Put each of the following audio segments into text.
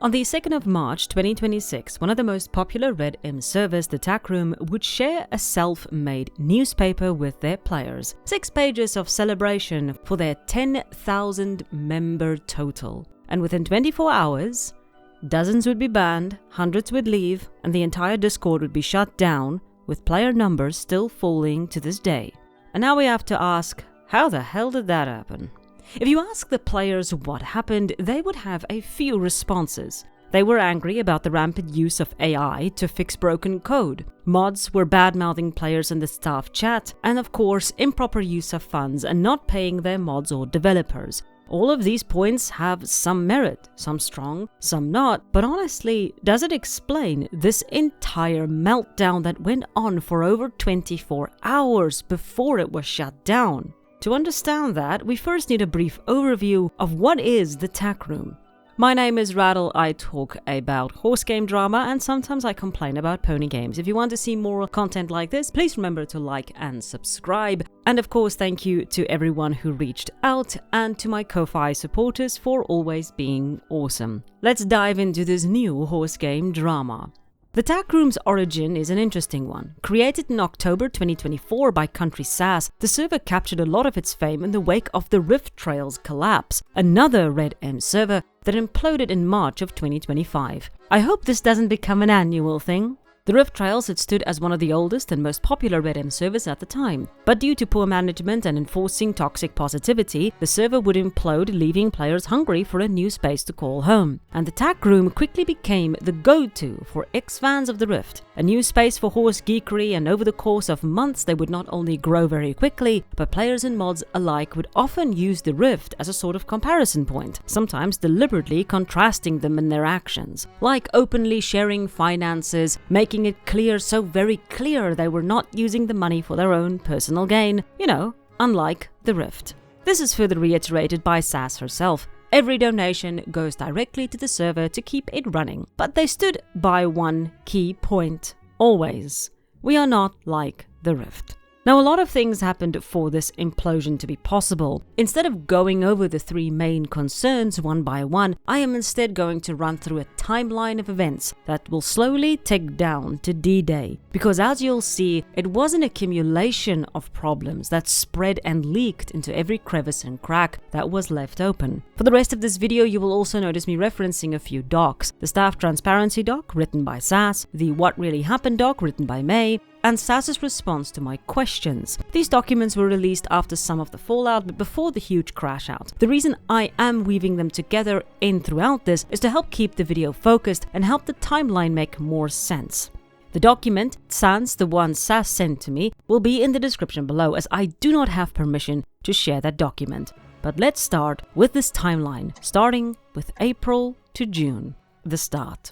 On the 2nd of March 2026, one of the most popular Red M servers, the Tackroom, would share a self-made newspaper with their players. 6 pages of celebration for their 10,000 member total. And within 24 hours, dozens would be banned, hundreds would leave, and the entire Discord would be shut down, with player numbers still falling to this day. And now we have to ask, how the hell did that happen? If you ask the players what happened, they would have a few responses. They were angry about the rampant use of AI to fix broken code. Mods were bad-mouthing players in the staff chat, and of course, improper use of funds and not paying their mods or developers. All of these points have some merit, some strong, some not, but honestly, does it explain this entire meltdown that went on for over 24 hours before it was shut down? To understand that, we first need a brief overview of what is the Tackroom. My name is Rattle. I talk about horse game drama and sometimes I complain about pony games. If you want to see more content like this, please remember to like and subscribe. And of course, thank you to everyone who reached out and to my Ko-Fi supporters for always being awesome. Let's dive into this new horse game drama. The Tackroom's origin is an interesting one. Created in October 2024 by Country Sass, the server captured a lot of its fame in the wake of the Rift Trail's collapse, another Red M server that imploded in March of 2025. I hope this doesn't become an annual thing. The Rift Trails had stood as one of the oldest and most popular Red M servers at the time, but due to poor management and enforcing toxic positivity, the server would implode, leaving players hungry for a new space to call home. And the Tackroom quickly became the go-to for ex-fans of the Rift, a new space for horse geekery, and over the course of months they would not only grow very quickly, but players and mods alike would often use the Rift as a sort of comparison point, sometimes deliberately contrasting them in their actions, like openly sharing finances, making it clear, so very clear they were not using the money for their own personal gain, unlike the Rift. This is further reiterated by Sass herself. Every donation goes directly to the server to keep it running. But they stood by one key point, always. We are not like the Rift. Now, a lot of things happened for this implosion to be possible. Instead of going over the 3 main concerns one by one, I am instead going to run through a timeline of events that will slowly tick down to D-Day. Because as you'll see, it was an accumulation of problems that spread and leaked into every crevice and crack that was left open. For the rest of this video, you will also notice me referencing a few docs. The Staff Transparency doc, written by Sass, the What Really Happened doc, written by May, and Sass's response to my questions. These documents were released after some of the fallout, but before the huge crash out. The reason I am weaving them together in throughout this is to help keep the video focused and help the timeline make more sense. The document, sans the one Sass sent to me, will be in the description below, as I do not have permission to share that document. But let's start with this timeline, starting with April to June, the start.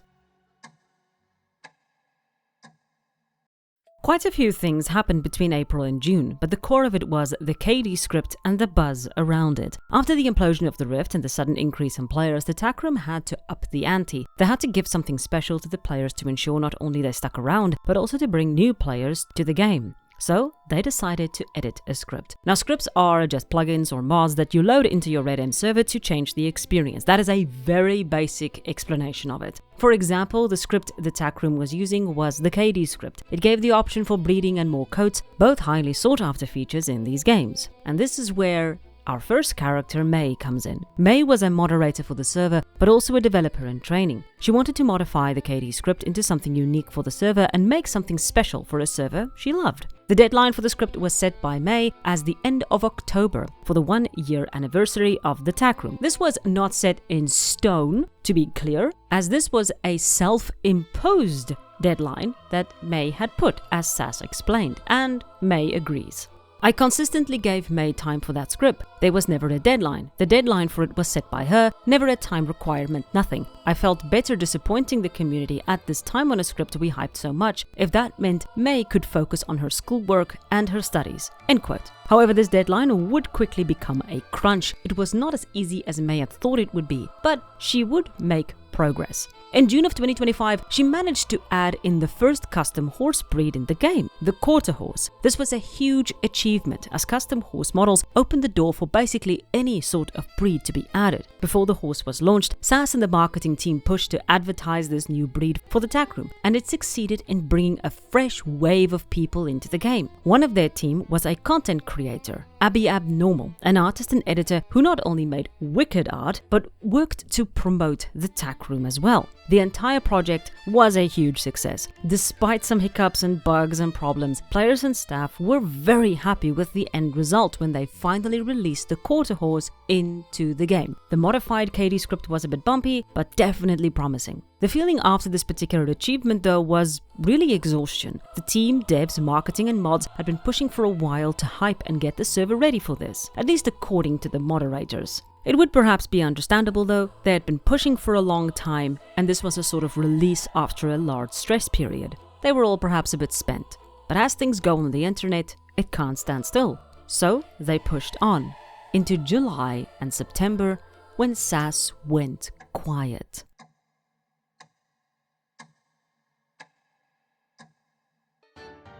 Quite a few things happened between April and June, but the core of it was the KD script and the buzz around it. After the implosion of the Rift and the sudden increase in players, the Tackroom had to up the ante. They had to give something special to the players to ensure not only they stuck around, but also to bring new players to the game. So they decided to edit a script. Now, scripts are just plugins or mods that you load into your Red M server to change the experience. That is a very basic explanation of it. For example, the script the Tackroom was using was the KD script. It gave the option for bleeding and more coats, both highly sought after features in these games. And this is where our first character, May, comes in. May was a moderator for the server, but also a developer in training. She wanted to modify the KD script into something unique for the server and make something special for a server she loved. The deadline for the script was set by May as the end of October for the 1-year anniversary of the Tackroom. This was not set in stone, to be clear, as this was a self-imposed deadline that May had put, as Sass explained, and May agrees. I consistently gave May time for that script. There was never a deadline. The deadline for it was set by her, never a time requirement, nothing. I felt better disappointing the community at this time on a script we hyped so much, if that meant May could focus on her schoolwork and her studies." End quote. However, this deadline would quickly become a crunch. It was not as easy as May had thought it would be, but she would make progress. In June of 2025, she managed to add in the first custom horse breed in the game, the quarter horse. This was a huge achievement, as custom horse models opened the door for basically any sort of breed to be added. Before the horse was launched, SAS and the marketing team pushed to advertise this new breed for the Tackroom, and it succeeded in bringing a fresh wave of people into the game. One of their team was a content creator, Abby Abnormal, an artist and editor who not only made wicked art, but worked to promote the Tackroom as well. The entire project was a huge success. Despite some hiccups and bugs and problems, players and staff were very happy with the end result when they finally released the quarter horse into the game. The modified KD script was a bit bumpy, but definitely promising. The feeling after this particular achievement, though, was really exhaustion. The team, devs, marketing and mods had been pushing for a while to hype and get the server ready for this, at least according to the moderators. It would perhaps be understandable, though. They had been pushing for a long time, and this was a sort of release after a large stress period. They were all perhaps a bit spent. But as things go on the internet, it can't stand still. So they pushed on into July and September, when SAS went quiet.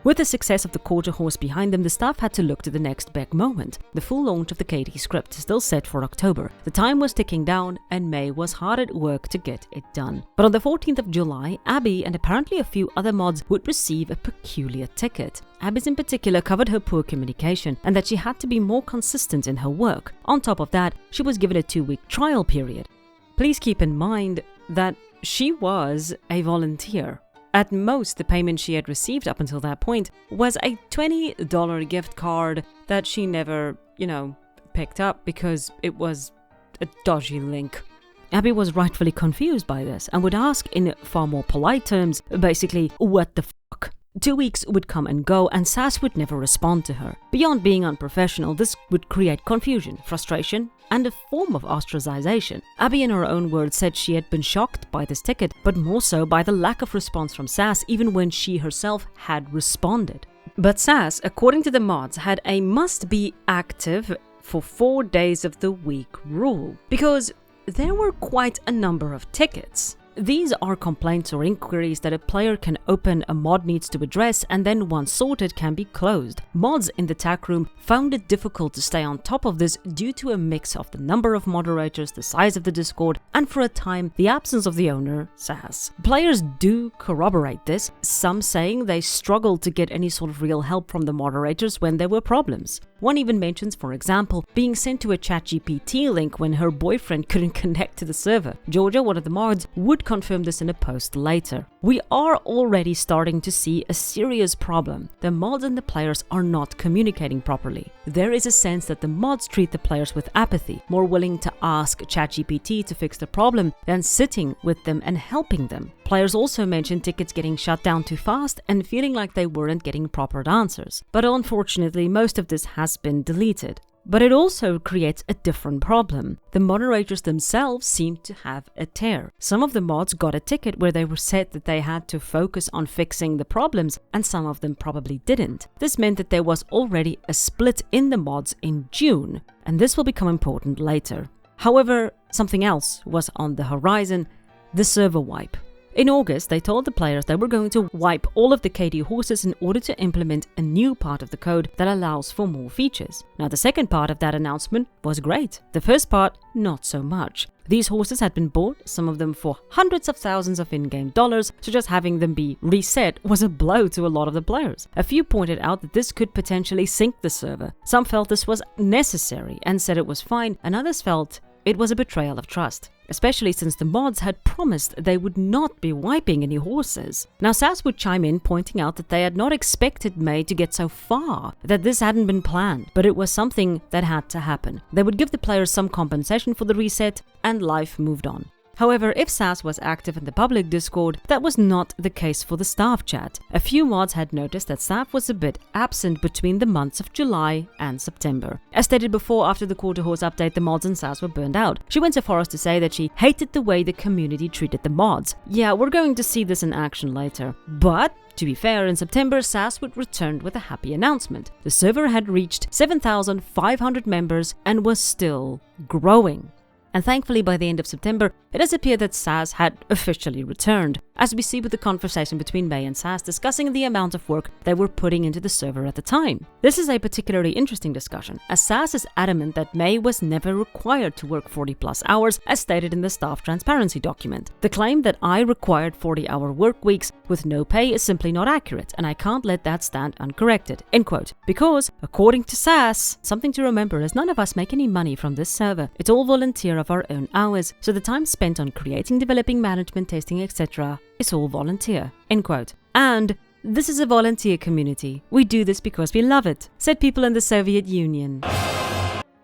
With the success of the quarter horse behind them, the staff had to look to the next big moment. The full launch of the KD script is still set for October. The time was ticking down, and May was hard at work to get it done. But on the 14th of July, Abby and apparently a few other mods would receive a peculiar ticket. Abby's in particular covered her poor communication and that she had to be more consistent in her work. On top of that, she was given a 2-week trial period. Please keep in mind that she was a volunteer. At most, the payment she had received up until that point was a $20 gift card that she never, picked up because it was a dodgy link. Abby was rightfully confused by this and would ask in far more polite terms, basically, what the fuck? 2 weeks would come and go, and SAS would never respond to her. Beyond being unprofessional, this would create confusion, frustration, and a form of ostracization. Abby, in her own words, said she had been shocked by this ticket, but more so by the lack of response from SAS, even when she herself had responded. But SAS, according to the mods, had a must-be active for 4 days of the week rule, because there were quite a number of tickets. These are complaints or inquiries that a player can open, a mod needs to address, and then once sorted can be closed. Mods in the Tackroom found it difficult to stay on top of this due to a mix of the number of moderators, the size of the Discord, and for a time, the absence of the owner, SAS. Players do corroborate this, some saying they struggled to get any sort of real help from the moderators when there were problems. One even mentions, for example, being sent to a ChatGPT link when her boyfriend couldn't connect to the server. Georgia, one of the mods, would confirm this in a post later. We are already starting to see a serious problem. The mods and the players are not communicating properly. There is a sense that the mods treat the players with apathy, more willing to ask ChatGPT to fix the problem than sitting with them and helping them. Players also mentioned tickets getting shut down too fast and feeling like they weren't getting proper answers. But unfortunately, most of this has been deleted. But it also creates a different problem. The moderators themselves seem to have a tear. Some of the mods got a ticket where they were said that they had to focus on fixing the problems, and some of them probably didn't. This meant that there was already a split in the mods in June, and this will become important later. However, something else was on the horizon: the server wipe. In August, they told the players they were going to wipe all of the KD horses in order to implement a new part of the code that allows for more features. Now, the second part of that announcement was great. The first part, not so much. These horses had been bought, some of them for hundreds of thousands of in-game dollars, so just having them be reset was a blow to a lot of the players. A few pointed out that this could potentially sink the server. Some felt this was necessary and said it was fine, and others felt it was a betrayal of trust, especially since the mods had promised they would not be wiping any horses. Now, SAS would chime in, pointing out that they had not expected May to get so far, that this hadn't been planned, but it was something that had to happen. They would give the players some compensation for the reset, and life moved on. However, if SAS was active in the public Discord, that was not the case for the staff chat. A few mods had noticed that staff was a bit absent between the months of July and September. As stated before, after the quarter horse update, the mods and SAS were burned out. She went so far as to say that she hated the way the community treated the mods. Yeah, we're going to see this in action later. But to be fair, in September, SAS would return with a happy announcement. The server had reached 7,500 members and was still growing. And thankfully, by the end of September, it does appear that SAS had officially returned, as we see with the conversation between May and SAS discussing the amount of work they were putting into the server at the time. This is a particularly interesting discussion, as SAS is adamant that May was never required to work 40+ hours, as stated in the staff transparency document. The claim that I required 40-hour work weeks with no pay is simply not accurate, and I can't let that stand uncorrected. End quote. Because, according to SAS, something to remember is none of us make any money from this server. It's all volunteer of our own hours, so the time spent on creating, developing, management, testing, etc. is all volunteer. End quote. And this is a volunteer community. We do this because we love it, said people in the Soviet Union.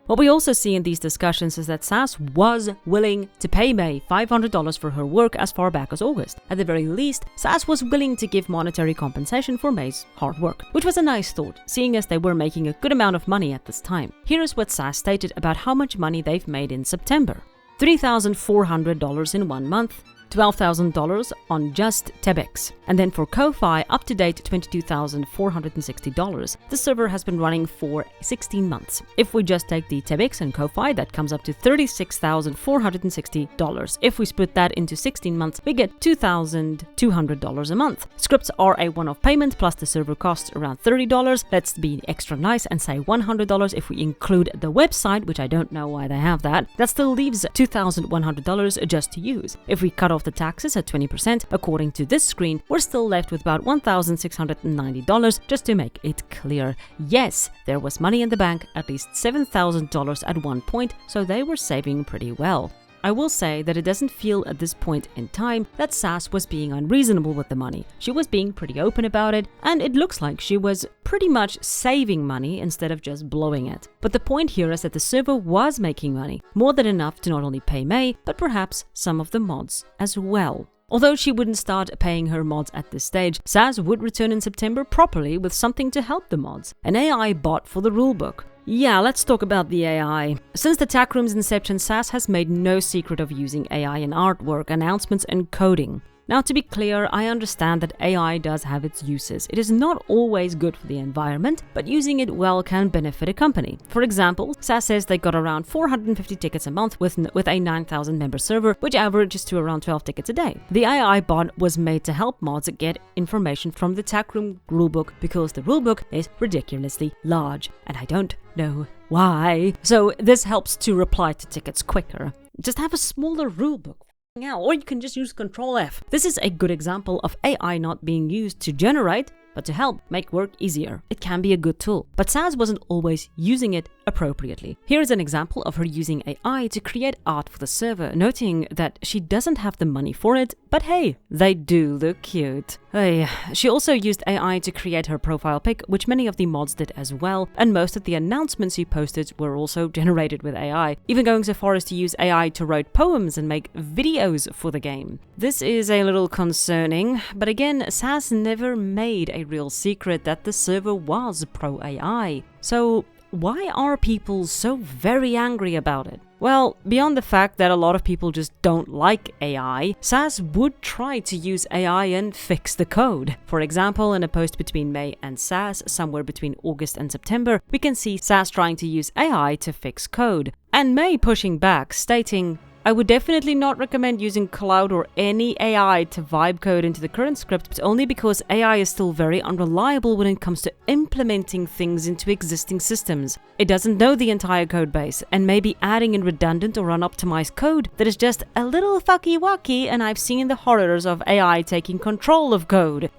What we also see in these discussions is that SAS was willing to pay May $500 for her work as far back as August. At the very least, SAS was willing to give monetary compensation for May's hard work, which was a nice thought, seeing as they were making a good amount of money at this time. Here is what SAS stated about how much money they've made in September. $3,400 in 1 month, $12,000 on just TEBEX. And then for Ko-Fi, up to date $22,460. The server has been running for 16 months. If we just take the TEBEX and Ko-Fi, that comes up to $36,460. If we split that into 16 months, we get $2,200 a month. Scripts are a one-off payment, plus the server costs around $30. Let's be extra nice and say $100 if we include the website, which I don't know why they have that. That still leaves $2,100 just to use. If we cut off the taxes at 20%, according to this screen, we're still left with about $1,690, just to make it clear. Yes, there was money in the bank, at least $7,000 at one point, so they were saving pretty well. I will say that it doesn't feel at this point in time that SAS was being unreasonable with the money. She was being pretty open about it, and it looks like she was pretty much saving money instead of just blowing it. But the point here is that the server was making money, more than enough to not only pay May, but perhaps some of the mods as well. Although she wouldn't start paying her mods at this stage, SAS would return in September properly with something to help the mods, an AI bot for the rulebook. Yeah, let's talk about the AI. Since the Tackroom's inception, SAS has made no secret of using AI in artwork, announcements, and coding. Now, to be clear, I understand that AI does have its uses. It is not always good for the environment, but using it well can benefit a company. For example, SAS says they got around 450 tickets a month with a 9,000 member server, which averages to around 12 tickets a day. The AI bot was made to help mods get information from the Tackroom rulebook because the rulebook is ridiculously large, and I don't know why. So this helps to reply to tickets quicker. Just have a smaller rulebook. Or you can just use Control F. This is a good example of AI not being used to generate, but to help make work easier. It can be a good tool, but SAS wasn't always using it appropriately. Here is an example of her using AI to create art for the server, noting that she doesn't have the money for it, but hey, they do look cute. Hey, she also used AI to create her profile pic, which many of the mods did as well, and most of the announcements she posted were also generated with AI, even going so far as to use AI to write poems and make videos for the game. This is a little concerning, but again, SAS never made a real secret that the server was pro-AI. So why are people so very angry about it? Well, beyond the fact that a lot of people just don't like AI, SAS would try to use AI and fix the code. For example, in a post between May and SAS, somewhere between August and September, we can see SAS trying to use AI to fix code, and May pushing back, stating, I would definitely not recommend using Cloud or any AI to vibe code into the current script, but only because AI is still very unreliable when it comes to implementing things into existing systems. It doesn't know the entire code base, and may be adding in redundant or unoptimized code that is just a little fucky-wucky, and I've seen the horrors of AI taking control of code.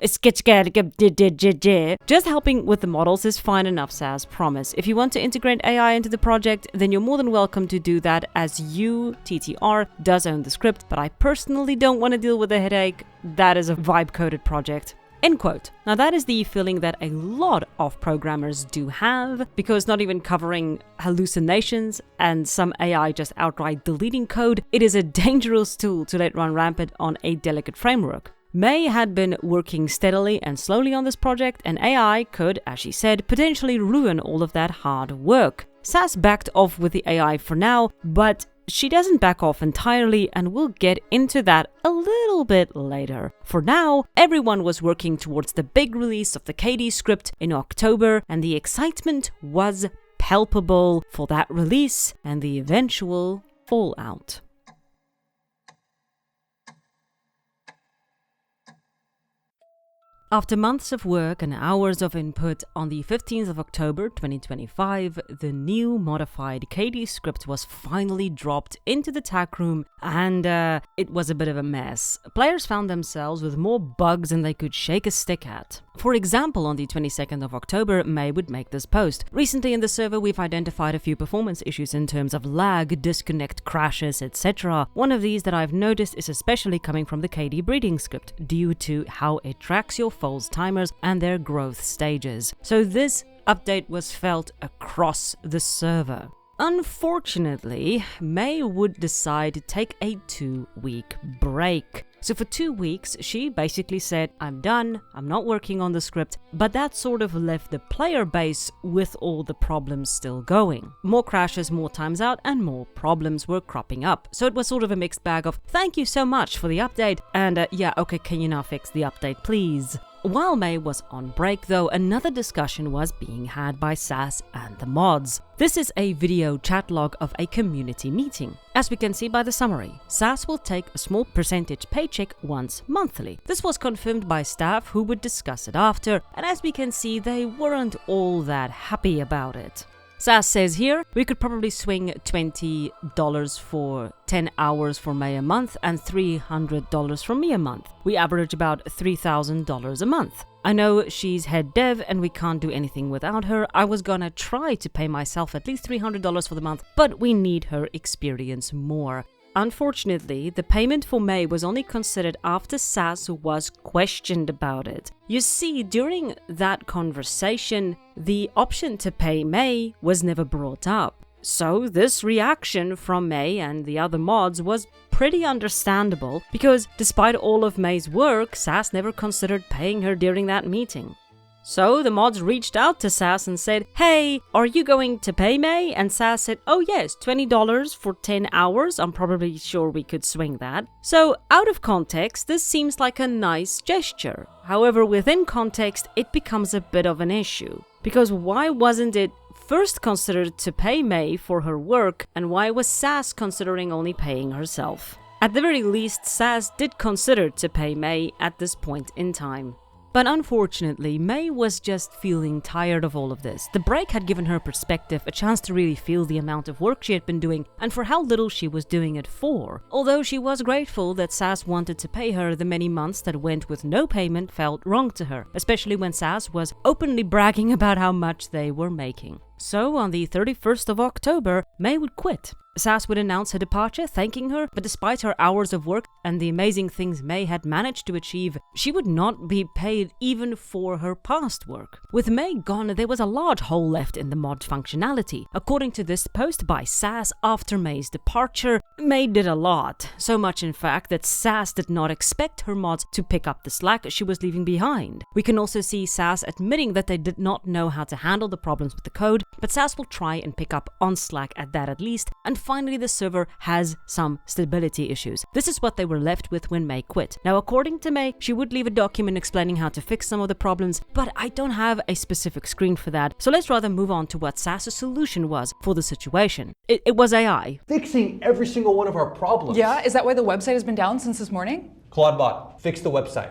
Just helping with the models is fine enough, SAS, promise. If you want to integrate AI into the project, then you're more than welcome to do that, as you, TTR, does own the script, but I personally don't want to deal with the headache. That is a vibe-coded project. End quote. Now that is the feeling that a lot of programmers do have, because not even covering hallucinations and some AI just outright deleting code, it is a dangerous tool to let run rampant on a delicate framework. May had been working steadily and slowly on this project, and AI could, as she said, potentially ruin all of that hard work. SAS backed off with the AI for now, but she doesn't back off entirely, and we'll get into that a little bit later. For now, everyone was working towards the big release of the KD script in October, and the excitement was palpable for that release and the eventual fallout. After months of work and hours of input, on the 15th of October 2025, the new modified KD script was finally dropped into the Tackroom, and it was a bit of a mess. Players found themselves with more bugs than they could shake a stick at. For example, on the 22nd of October, May would make this post. Recently in the server, we've identified a few performance issues in terms of lag, disconnect, crashes, etc. One of these that I've noticed is especially coming from the KD breeding script, due to how it tracks your foal's timers and their growth stages. So this update was felt across the server. Unfortunately, May would decide to take a 2-week break. So for 2 weeks, she basically said, I'm done, I'm not working on the script, but that sort of left the player base with all the problems still going. More crashes, more times out, and more problems were cropping up. So it was sort of a mixed bag of, thank you so much for the update, and yeah, okay, can you now fix the update, please? While May was on break though, another discussion was being had by SAS and the mods. This is a video chat log of a community meeting. As we can see by the summary, SAS will take a small percentage paycheck once monthly. This was confirmed by staff who would discuss it after, and as we can see, they weren't all that happy about it. SAS says here, we could probably swing $20 for 10 hours for May a month and $300 from me a month. We average about $3,000 a month. I know she's head dev and we can't do anything without her. I was gonna try to pay myself at least $300 for the month, but we need her experience more. Unfortunately, the payment for May was only considered after SAS was questioned about it. You see, during that conversation, the option to pay May was never brought up. So this reaction from May and the other mods was pretty understandable, because despite all of May's work, SAS never considered paying her during that meeting. So the mods reached out to SAS and said, hey, are you going to pay May? And SAS said, oh yes, $20 for 10 hours. I'm probably sure we could swing that. So out of context, this seems like a nice gesture. However, within context, it becomes a bit of an issue. Because why wasn't it first considered to pay May for her work, and why was SAS considering only paying herself? At the very least, SAS did consider to pay May at this point in time. But unfortunately, May was just feeling tired of all of this. The break had given her perspective, a chance to really feel the amount of work she had been doing and for how little she was doing it for. Although she was grateful that SAS wanted to pay her, the many months that went with no payment felt wrong to her, especially when SAS was openly bragging about how much they were making. So on the 31st of October, May would quit. SAS would announce her departure, thanking her, but despite her hours of work and the amazing things May had managed to achieve, she would not be paid even for her past work. With May gone, there was a large hole left in the mod functionality. According to this post by SAS after May's departure, May did a lot. So much in fact that SAS did not expect her mods to pick up the slack she was leaving behind. We can also see SAS admitting that they did not know how to handle the problems with the code, but SAS will try and pick up on slack at that at least, and finally the server has some stability issues. This is what they were left with when May quit. Now according to May, she would leave a document explaining how to fix some of the problems, but I don't have a specific screen for that, so let's rather move on to what SAS's solution was for the situation. It was AI. Fixing every single one of our problems. Yeah, is that why the website has been down since this morning? Claudebot, fix the website.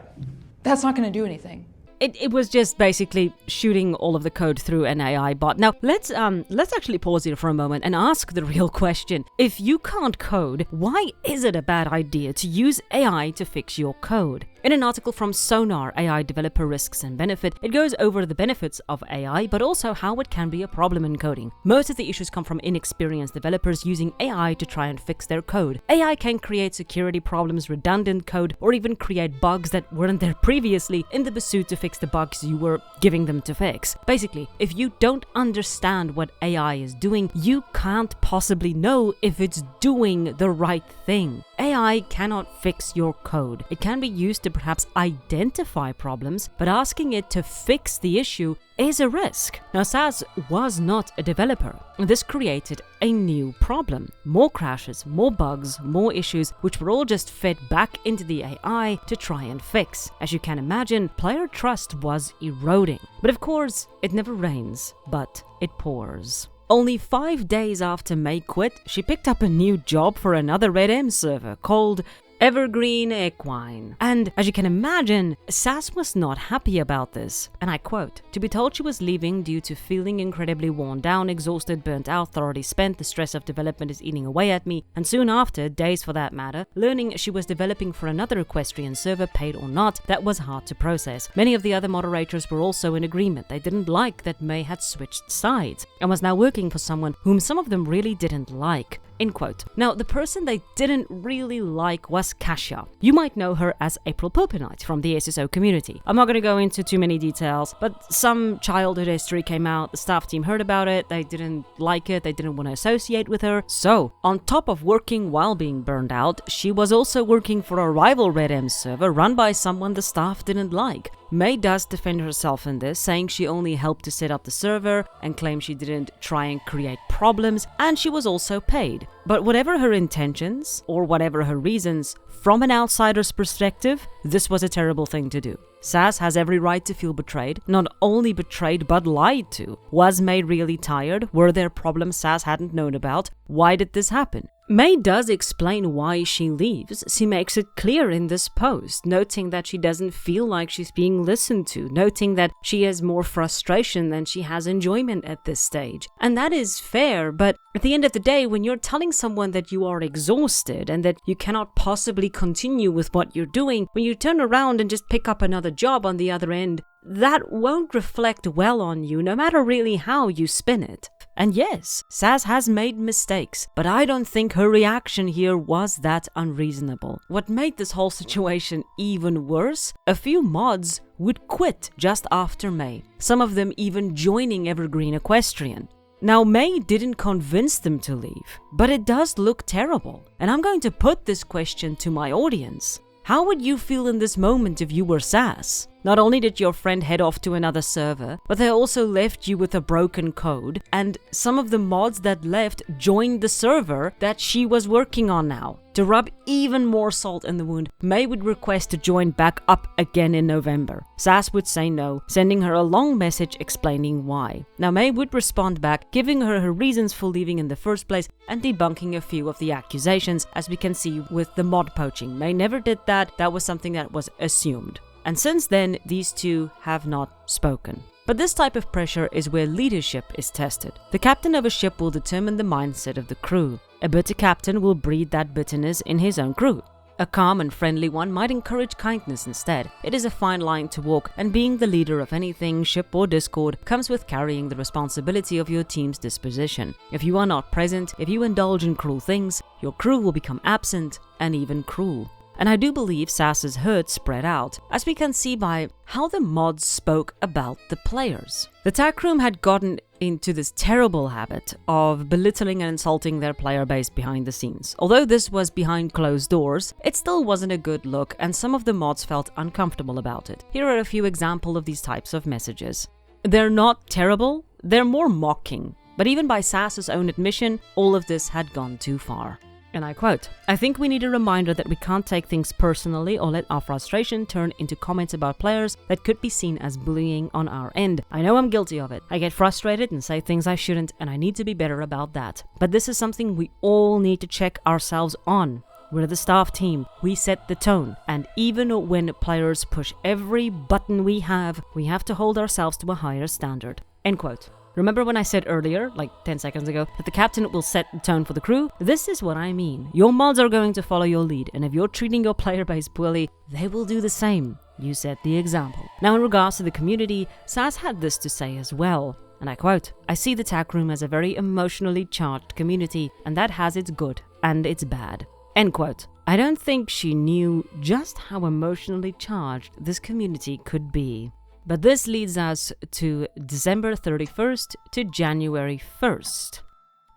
That's not going to do anything. It was just basically shooting all of the code through an AI bot. Now, let's actually pause here for a moment and ask the real question. If you can't code, why is it a bad idea to use AI to fix your code? In an article from Sonar, AI Developer Risks and Benefit, it goes over the benefits of AI, but also how it can be a problem in coding. Most of the issues come from inexperienced developers using AI to try and fix their code. AI can create security problems, redundant code, or even create bugs that weren't there previously in the pursuit to fix the bugs you were giving them to fix. Basically, if you don't understand what AI is doing, you can't possibly know if it's doing the right thing. AI cannot fix your code. It can be used to perhaps identify problems, but asking it to fix the issue is a risk. Now, SAS was not a developer. This created a new problem. More crashes, more bugs, more issues, which were all just fed back into the AI to try and fix. As you can imagine, player trust was eroding. But of course, it never rains, but it pours. Only 5 days after May quit, she picked up a new job for another RedM server called Evergreen Equine. And as you can imagine, Sass was not happy about this. And I quote, "To be told she was leaving due to feeling incredibly worn down, exhausted, burnt out, thoroughly spent, the stress of development is eating away at me, and soon after, days for that matter, learning she was developing for another equestrian server, paid or not, that was hard to process. Many of the other moderators were also in agreement. They didn't like that May had switched sides and was now working for someone whom some of them really didn't like." End quote. Now, the person they didn't really like was Kasia. You might know her as April Pulpinite from the SSO community. I'm not going to go into too many details, but some childhood history came out, the staff team heard about it, they didn't like it, they didn't want to associate with her. So, on top of working while being burned out, she was also working for a rival RedM server run by someone the staff didn't like. May does defend herself in this, saying she only helped to set up the server and claims she didn't try and create problems, and she was also paid. But whatever her intentions, or whatever her reasons, from an outsider's perspective, this was a terrible thing to do. Sass has every right to feel betrayed, not only betrayed but lied to. Was May really tired? Were there problems Sass hadn't known about? Why did this happen? May does explain why she leaves. She makes it clear in this post, noting that she doesn't feel like she's being listened to, noting that she has more frustration than she has enjoyment at this stage. And that is fair, but at the end of the day, when you're telling someone that you are exhausted and that you cannot possibly continue with what you're doing, when you turn around and just pick up another job on the other end, that won't reflect well on you, no matter really how you spin it. And yes, Sass has made mistakes, but I don't think her reaction here was that unreasonable. What made this whole situation even worse? A few mods would quit just after May, some of them even joining Evergreen Equestrian. Now, May didn't convince them to leave, but it does look terrible. And I'm going to put this question to my audience. How would you feel in this moment if you were Sass? Not only did your friend head off to another server, but they also left you with a broken code, and some of the mods that left joined the server that she was working on now. To rub even more salt in the wound, May would request to join back up again in November. Sass would say no, sending her a long message explaining why. Now, May would respond back, giving her her reasons for leaving in the first place and debunking a few of the accusations, as we can see with the mod poaching. May never did that, that was something that was assumed. And since then, these two have not spoken. But this type of pressure is where leadership is tested. The captain of a ship will determine the mindset of the crew. A bitter captain will breed that bitterness in his own crew. A calm and friendly one might encourage kindness instead. It is a fine line to walk, and being the leader of anything, ship or Discord, comes with carrying the responsibility of your team's disposition. If you are not present, if you indulge in cruel things, your crew will become absent and even cruel. And I do believe Sass's hurt spread out, as we can see by how the mods spoke about the players. The Tackroom had gotten into this terrible habit of belittling and insulting their player base behind the scenes. Although this was behind closed doors, it still wasn't a good look, and some of the mods felt uncomfortable about it. Here are a few examples of these types of messages. They're not terrible, they're more mocking. But even by Sass's own admission, all of this had gone too far. And I quote, "I think we need a reminder that we can't take things personally or let our frustration turn into comments about players that could be seen as bullying on our end. I know I'm guilty of it. I get frustrated and say things I shouldn't, and I need to be better about that. But this is something we all need to check ourselves on. We're the staff team. We set the tone. And even when players push every button we have to hold ourselves to a higher standard." End quote. Remember when I said earlier, like 10 seconds ago, that the captain will set the tone for the crew? This is what I mean. Your mods are going to follow your lead, and if you're treating your player base poorly, they will do the same. You set the example. Now, in regards to the community, Sass had this to say as well, and I quote, "I see the Tackroom as a very emotionally charged community, and that has its good and its bad." End quote. I don't think she knew just how emotionally charged this community could be. But this leads us to December 31st to January 1st,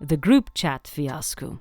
the group chat fiasco.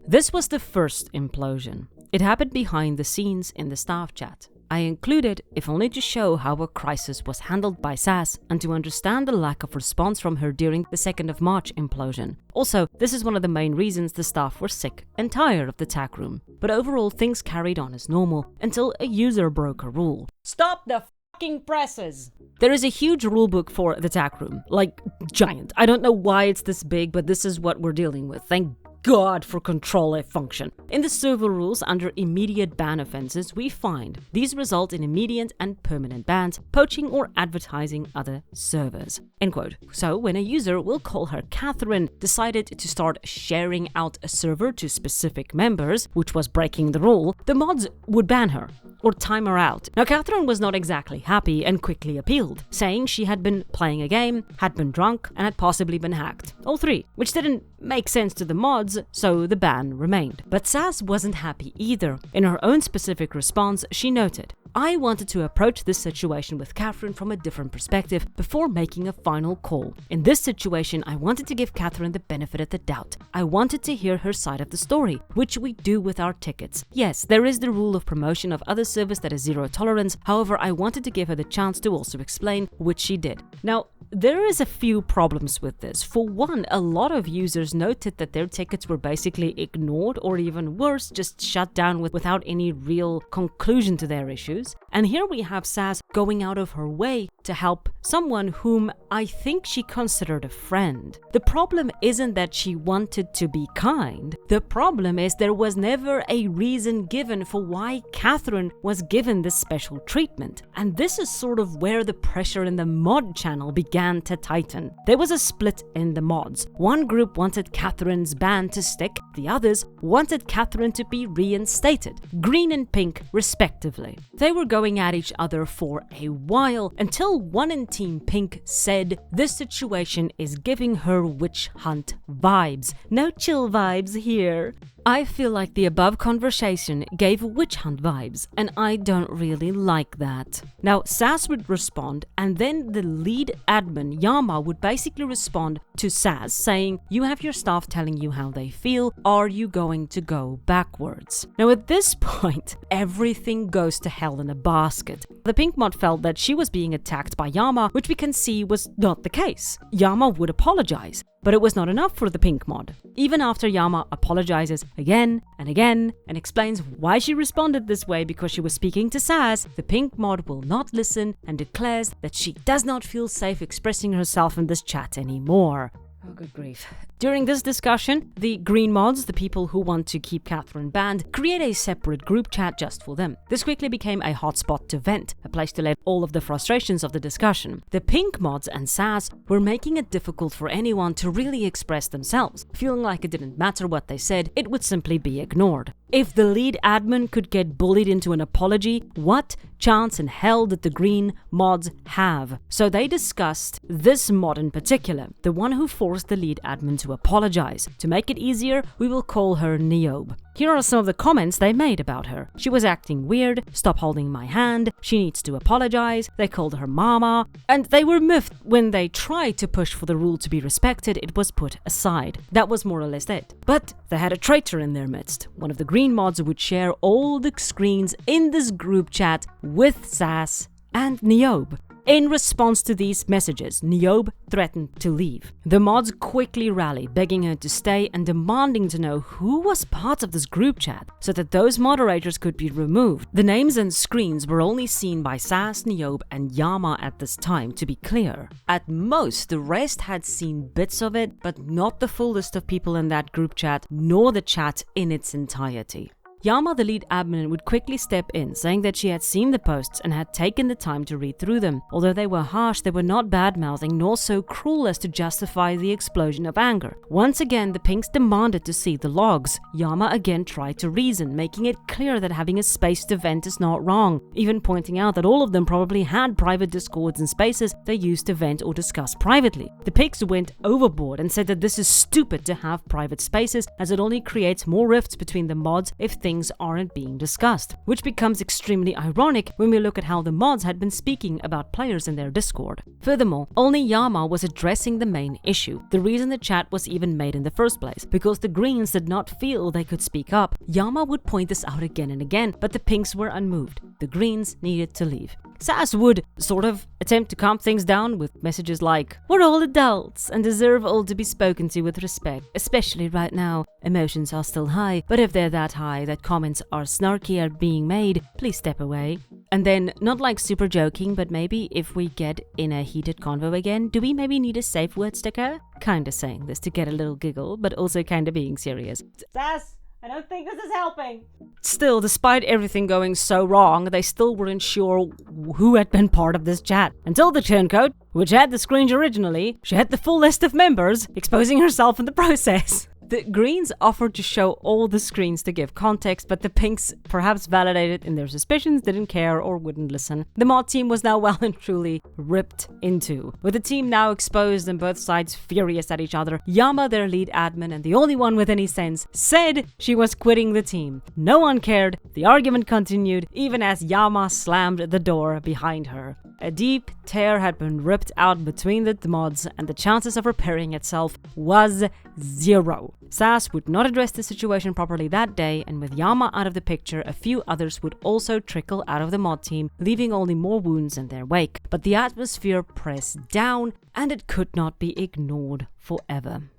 This was the first implosion. It happened behind the scenes in the staff chat. I included, if only to show how a crisis was handled by Sass and to understand the lack of response from her during the 2nd of March implosion. Also, this is one of the main reasons the staff were sick and tired of the Tackroom. But overall, things carried on as normal until a user broke a rule. Stop the fucking presses. There is a huge rulebook for the Tackroom, like giant. I don't know why it's this big, but this is what we're dealing with. Thank God for Control F function. In the server rules under immediate ban offenses, we find these result in immediate and permanent bans, poaching or advertising other servers. End quote. So when a user, we'll call her Catherine, decided to start sharing out a server to specific members, which was breaking the rule, the mods would ban her or time her out. Now, Catherine was not exactly happy and quickly appealed, saying she had been playing a game, had been drunk, and had possibly been hacked. All three, which didn't make sense to the mods, so the ban remained. But Sass wasn't happy either. In her own specific response, she noted, I wanted to approach this situation with Catherine from a different perspective before making a final call. In this situation, I wanted to give Catherine the benefit of the doubt. I wanted to hear her side of the story, which we do with our tickets. Yes, there is the rule of promotion of other service that is zero tolerance. However, I wanted to give her the chance to also explain, which she did. Now, there is a few problems with this. For one, a lot of users noted that their tickets were basically ignored or even worse, just shut down without any real conclusion to their issues. And here we have Sass going out of her way to help someone whom I think she considered a friend. The problem isn't that she wanted to be kind. The problem is there was never a reason given for why Catherine was given this special treatment. And this is sort of where the pressure in the mod channel began to tighten. There was a split in the mods. One group wanted Catherine's ban to stick, the others wanted Catherine to be reinstated, green and pink respectively. They were going at each other for a while until one in Team Pink said this situation is giving her witch hunt vibes. No chill vibes here. I feel like the above conversation gave witch hunt vibes, and I don't really like that. Now, Sass would respond, and then the lead admin, Yama, would basically respond to Sass, saying, you have your staff telling you how they feel, are you going to go backwards? Now, at this point, everything goes to hell in a basket. The Pink mod felt that she was being attacked by Yama, which we can see was not the case. Yama would apologize. But it was not enough for the Pink mod. Even after Yama apologizes again and explains why she responded this way because she was speaking to Sass, the Pink mod will not listen and declares that she does not feel safe expressing herself in this chat anymore. Oh, good grief. During this discussion, the green mods, the people who want to keep Catherine banned, create a separate group chat just for them. This quickly became a hotspot to vent, a place to let all of the frustrations of the discussion. The pink mods and Sass were making it difficult for anyone to really express themselves, feeling like it didn't matter what they said, it would simply be ignored. If the lead admin could get bullied into an apology, what chance in hell did the green mods have? So they discussed this mod in particular, the one who forced the lead admin to apologize. To make it easier, we will call her Niobe. Here are some of the comments they made about her. She was acting weird, stop holding my hand, she needs to apologize, they called her mama, and they were miffed when they tried to push for the rule to be respected, it was put aside. That was more or less it. But they had a traitor in their midst. One of the green mods would share all the screens in this group chat with Sass and Niobe. In response to these messages, Niobe threatened to leave. The mods quickly rallied, begging her to stay and demanding to know who was part of this group chat so that those moderators could be removed. The names and screens were only seen by Sass, Niobe, and Yama at this time, to be clear. At most, the rest had seen bits of it, but not the full list of people in that group chat, nor the chat in its entirety. Yama, the lead admin, would quickly step in, saying that she had seen the posts and had taken the time to read through them. Although they were harsh, they were not bad-mouthing nor so cruel as to justify the explosion of anger. Once again, the Pinks demanded to see the logs. Yama again tried to reason, making it clear that having a space to vent is not wrong, even pointing out that all of them probably had private discords and spaces they used to vent or discuss privately. The Pinks went overboard and said that this is stupid to have private spaces, as it only creates more rifts between the mods if things aren't being discussed, which becomes extremely ironic when we look at how the mods had been speaking about players in their Discord. Furthermore, only Yama was addressing the main issue, the reason the chat was even made in the first place, because the Greens did not feel they could speak up. Yama would point this out again and again, but the Pinks were unmoved. The Greens needed to leave. Sass would sort of attempt to calm things down with messages like, we're all adults and deserve all to be spoken to with respect, especially right now. Emotions are still high, but if they're that high that comments are snarky are being made, please step away. And then, not like super joking, but maybe if we get in a heated convo again, do we maybe need a safe word sticker? Kinda saying this to get a little giggle, but also kinda being serious. Sass, I don't think this is helping. Still, despite everything going so wrong, they still weren't sure who had been part of this chat. Until the turncoat, which had the screens originally, she had the full list of members, exposing herself in the process. The Greens offered to show all the screens to give context, but the Pinks, perhaps validated in their suspicions, didn't care or wouldn't listen. The mod team was now well and truly ripped into. With the team now exposed and both sides furious at each other, Yama, their lead admin and the only one with any sense, said she was quitting the team. No one cared. The argument continued, even as Yama slammed the door behind her. A deep tear had been ripped out between the mods, and the chances of repairing itself was 0. Sass would not address the situation properly that day, and with Yama out of the picture, a few others would also trickle out of the mod team, leaving only more wounds in their wake. But the atmosphere pressed down, and it could not be ignored forever.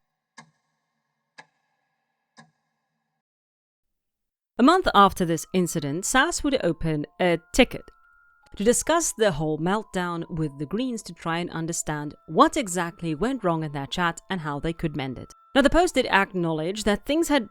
A month after this incident, Sass would open a ticket to discuss the whole meltdown with the Greens to try and understand what exactly went wrong in that chat and how they could mend it. Now, the post did acknowledge that things had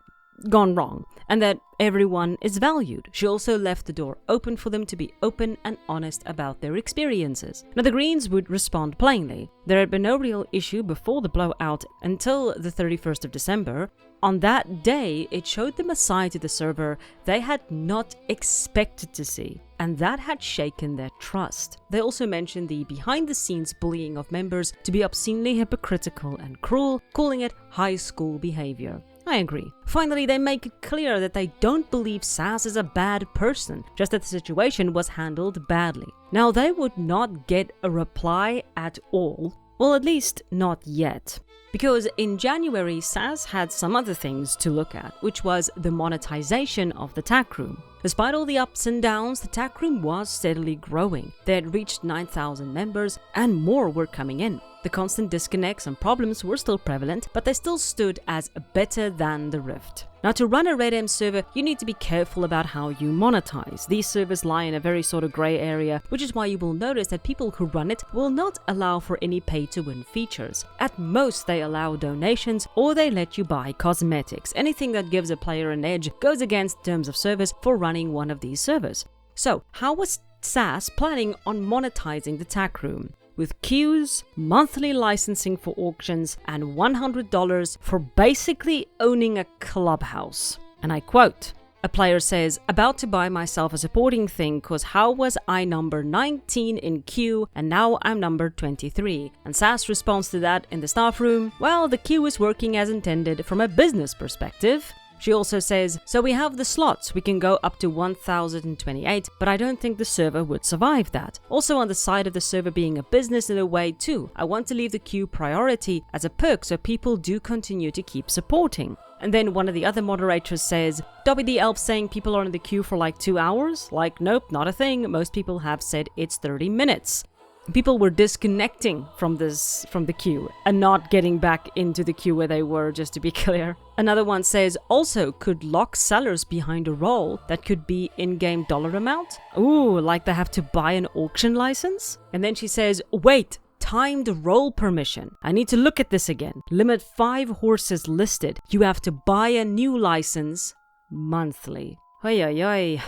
gone wrong and that everyone is valued. She also left the door open for them to be open and honest about their experiences. Now, the Greens would respond plainly. There had been no real issue before the blowout until the 31st of December. On that day, it showed them a side to the server they had not expected to see, and that had shaken their trust. They also mentioned the behind-the-scenes bullying of members to be obscenely hypocritical and cruel, calling it high school behavior. I agree. Finally, they make it clear that they don't believe Sass is a bad person, just that the situation was handled badly. Now, they would not get a reply at all. Well, at least not yet. Because in January, Sass had some other things to look at, which was the monetization of the Tackroom. Despite all the ups and downs, the Tackroom was steadily growing. They had reached 9,000 members, and more were coming in. The constant disconnects and problems were still prevalent, but they still stood as better than the Rift. Now, to run a RedM server, you need to be careful about how you monetize. These servers lie in a very sort of grey area, which is why you will notice that people who run it will not allow for any pay-to-win features. At most, they allow donations or they let you buy cosmetics. Anything that gives a player an edge goes against terms of service for running one of these servers. So, how was Sass planning on monetizing the Tackroom? With queues, monthly licensing for auctions, and $100 for basically owning a clubhouse. And I quote, a player says, about to buy myself a supporting thing cause how was I number 19 in queue and now I'm number 23? And Sass responds to that in the staff room, well, the queue is working as intended from a business perspective. She also says, so we have the slots, we can go up to 1028, but I don't think the server would survive that. Also on the side of the server being a business in a way too, I want to leave the queue priority as a perk so people do continue to keep supporting. And then one of the other moderators says, WD Elf saying people are in the queue for like 2 hours? Like, nope, not a thing. Most people have said it's 30 minutes. People were disconnecting from the queue and not getting back into the queue where they were, just to be clear. Another one says, also could lock sellers behind a role that could be in-game dollar amount. Ooh, like they have to buy an auction license? And then she says, wait, timed role permission. I need to look at this again. Limit 5 horses listed. You have to buy a new license monthly. Oi, oi, oi.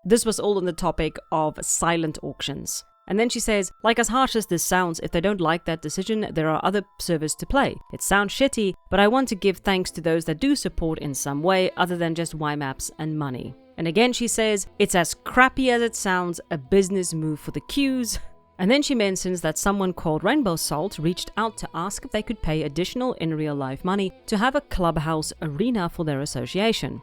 This was all on the topic of silent auctions. And then she says, like as harsh as this sounds, if they don't like that decision, there are other servers to play. It sounds shitty, but I want to give thanks to those that do support in some way other than just YMAPs and money. And again she says, it's as crappy as it sounds, a business move for the queues. And then she mentions that someone called Rainbow Salt reached out to ask if they could pay additional in real life money to have a clubhouse arena for their association.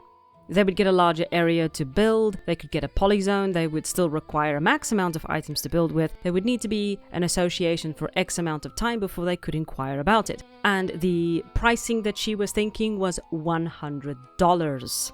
They would get a larger area to build, they could get a polyzone, they would still require a max amount of items to build with, there would need to be an association for X amount of time before they could inquire about it. And the pricing that she was thinking was $100.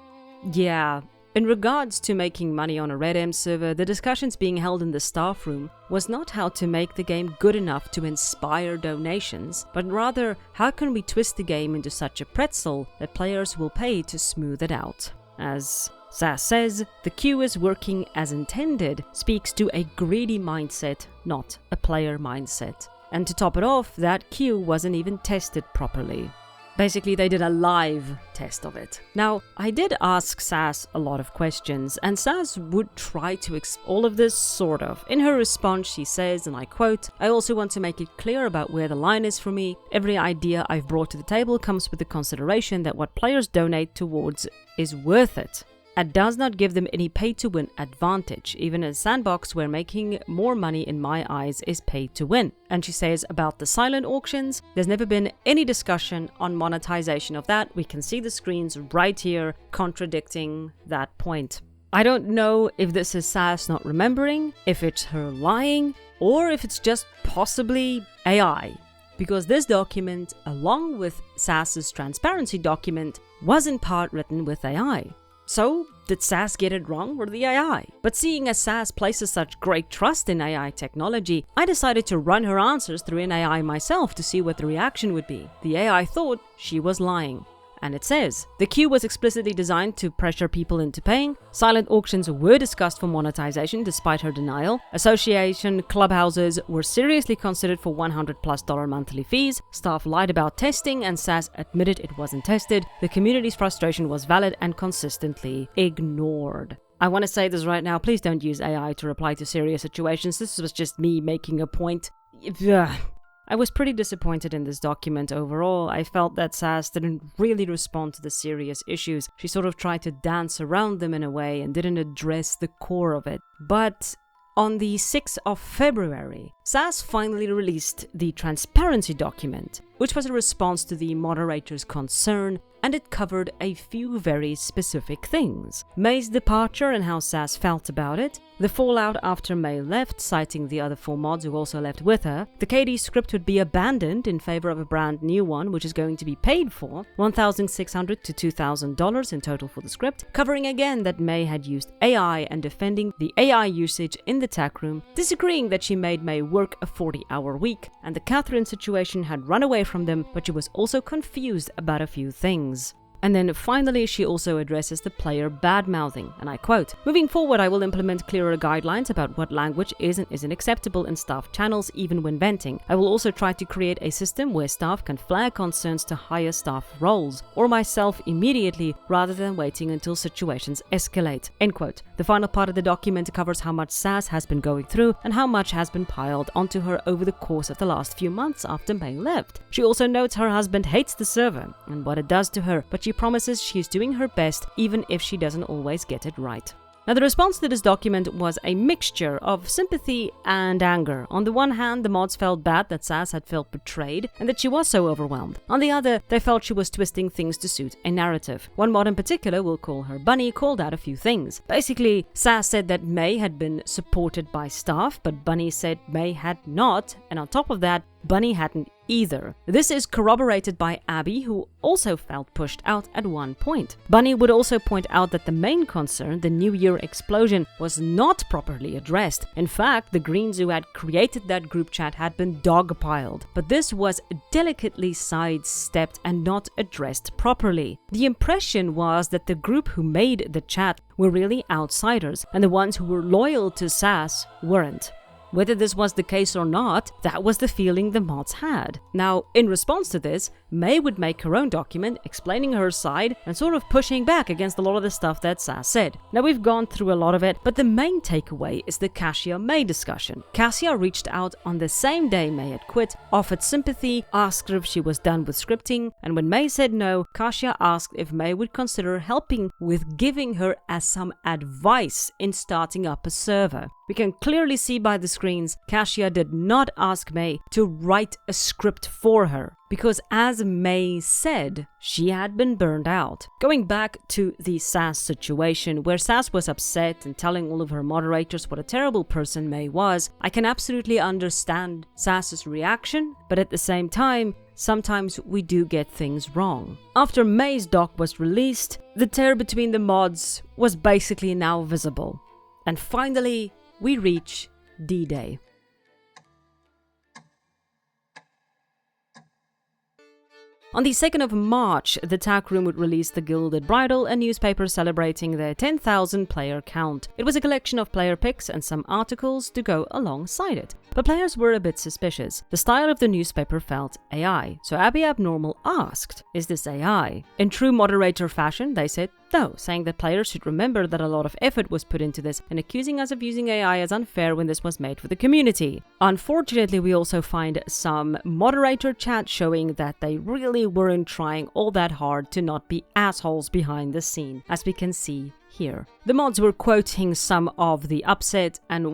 Yeah. In regards to making money on a RedM server, the discussions being held in the staff room was not how to make the game good enough to inspire donations, but rather how can we twist the game into such a pretzel that players will pay to smooth it out. As SAS says the queue is working as intended speaks to a greedy mindset, not a player mindset. And to top it off, that queue wasn't even tested properly. Basically, they did a live test of it. Now, I did ask SAS a lot of questions, and SAS would try to all of this, sort of. In her response, she says, and I quote, "I also want to make it clear about where the line is for me. Every idea I've brought to the table comes with the consideration that what players donate towards is worth it. It does not give them any pay-to-win advantage. Even in a sandbox where making more money in my eyes is pay-to-win." And she says about the silent auctions, there's never been any discussion on monetization of that. We can see the screens right here contradicting that point. I don't know if this is SAS not remembering, if it's her lying, or if it's just possibly AI. Because this document, along with SAS's transparency document, was in part written with AI. So, did SAS get it wrong or the AI? But seeing as SAS places such great trust in AI technology, I decided to run her answers through an AI myself to see what the reaction would be. The AI thought she was lying. And it says, the queue was explicitly designed to pressure people into paying. Silent auctions were discussed for monetization despite her denial. Association clubhouses were seriously considered for $100+ monthly fees. Staff lied about testing and SAS admitted it wasn't tested. The community's frustration was valid and consistently ignored. I want to say this right now, please don't use AI to reply to serious situations. This was just me making a point. I was pretty disappointed in this document overall. I felt that SAS didn't really respond to the serious issues. She sort of tried to dance around them in a way and didn't address the core of it. But on the 6th of February, SAS finally released the transparency document, which was a response to the moderator's concern, and it covered a few very specific things. May's departure and how SAS felt about it, the fallout after May left, citing the other 4 mods who also left with her, the KD script would be abandoned in favor of a brand new one, which is going to be paid for, $1,600 to $2,000 in total for the script, covering again that May had used AI and defending the AI usage in the Tackroom, disagreeing that she made May work a 40-hour week, and the Catherine situation had run away from them, but she was also confused about a few things. And then finally, she also addresses the player bad-mouthing, and I quote, "Moving forward, I will implement clearer guidelines about what language is and isn't acceptable in staff channels, even when venting. I will also try to create a system where staff can flag concerns to higher staff roles, or myself immediately, rather than waiting until situations escalate." End quote. The final part of the document covers how much SAS has been going through and how much has been piled onto her over the course of the last few months after May left. She also notes her husband hates the server and what it does to her, but she promises she's doing her best even if she doesn't always get it right. Now, the response to this document was a mixture of sympathy and anger. On the one hand, the mods felt bad that SAS had felt betrayed and that she was so overwhelmed. On the other, they felt she was twisting things to suit a narrative. One mod in particular, we'll call her Bunny, called out a few things. Basically, SAS said that May had been supported by staff, but Bunny said May had not, and on top of that, Bunny hadn't either. This is corroborated by Abby, who also felt pushed out at one point. Bunny would also point out that the main concern, the New Year explosion, was not properly addressed. In fact, the Greens who had created that group chat had been dogpiled, but this was delicately sidestepped and not addressed properly. The impression was that the group who made the chat were really outsiders, and the ones who were loyal to SAS weren't. Whether this was the case or not, that was the feeling the mods had. Now, in response to this, May would make her own document explaining her side and sort of pushing back against a lot of the stuff that SAS said. Now, we've gone through a lot of it, but the main takeaway is the Cassia-May discussion. Cassia reached out on the same day May had quit, offered sympathy, asked her if she was done with scripting, and when May said no, Cassia asked if May would consider helping with giving her as some advice in starting up a server. We can clearly see by the screens, Cassia did not ask May to write a script for her, because as May said, she had been burned out. Going back to the SAS situation, where SAS was upset and telling all of her moderators what a terrible person May was, I can absolutely understand SAS's reaction, but at the same time, sometimes we do get things wrong. After May's doc was released, the tear between the mods was basically now visible. And finally, we reach D-Day. On the 2nd of March, the Tackroom would release the Gilded Rattle, a newspaper celebrating their 10,000 player count. It was a collection of player pics and some articles to go alongside it. But players were a bit suspicious. The style of the newspaper felt AI, so Abby Abnormal asked, "Is this AI?" In true moderator fashion, they said no, saying that players should remember that a lot of effort was put into this and accusing us of using AI as unfair when this was made for the community. Unfortunately, we also find some moderator chat showing that they really weren't trying all that hard to not be assholes behind the scene, as we can see here. The mods were quoting some of the upset, and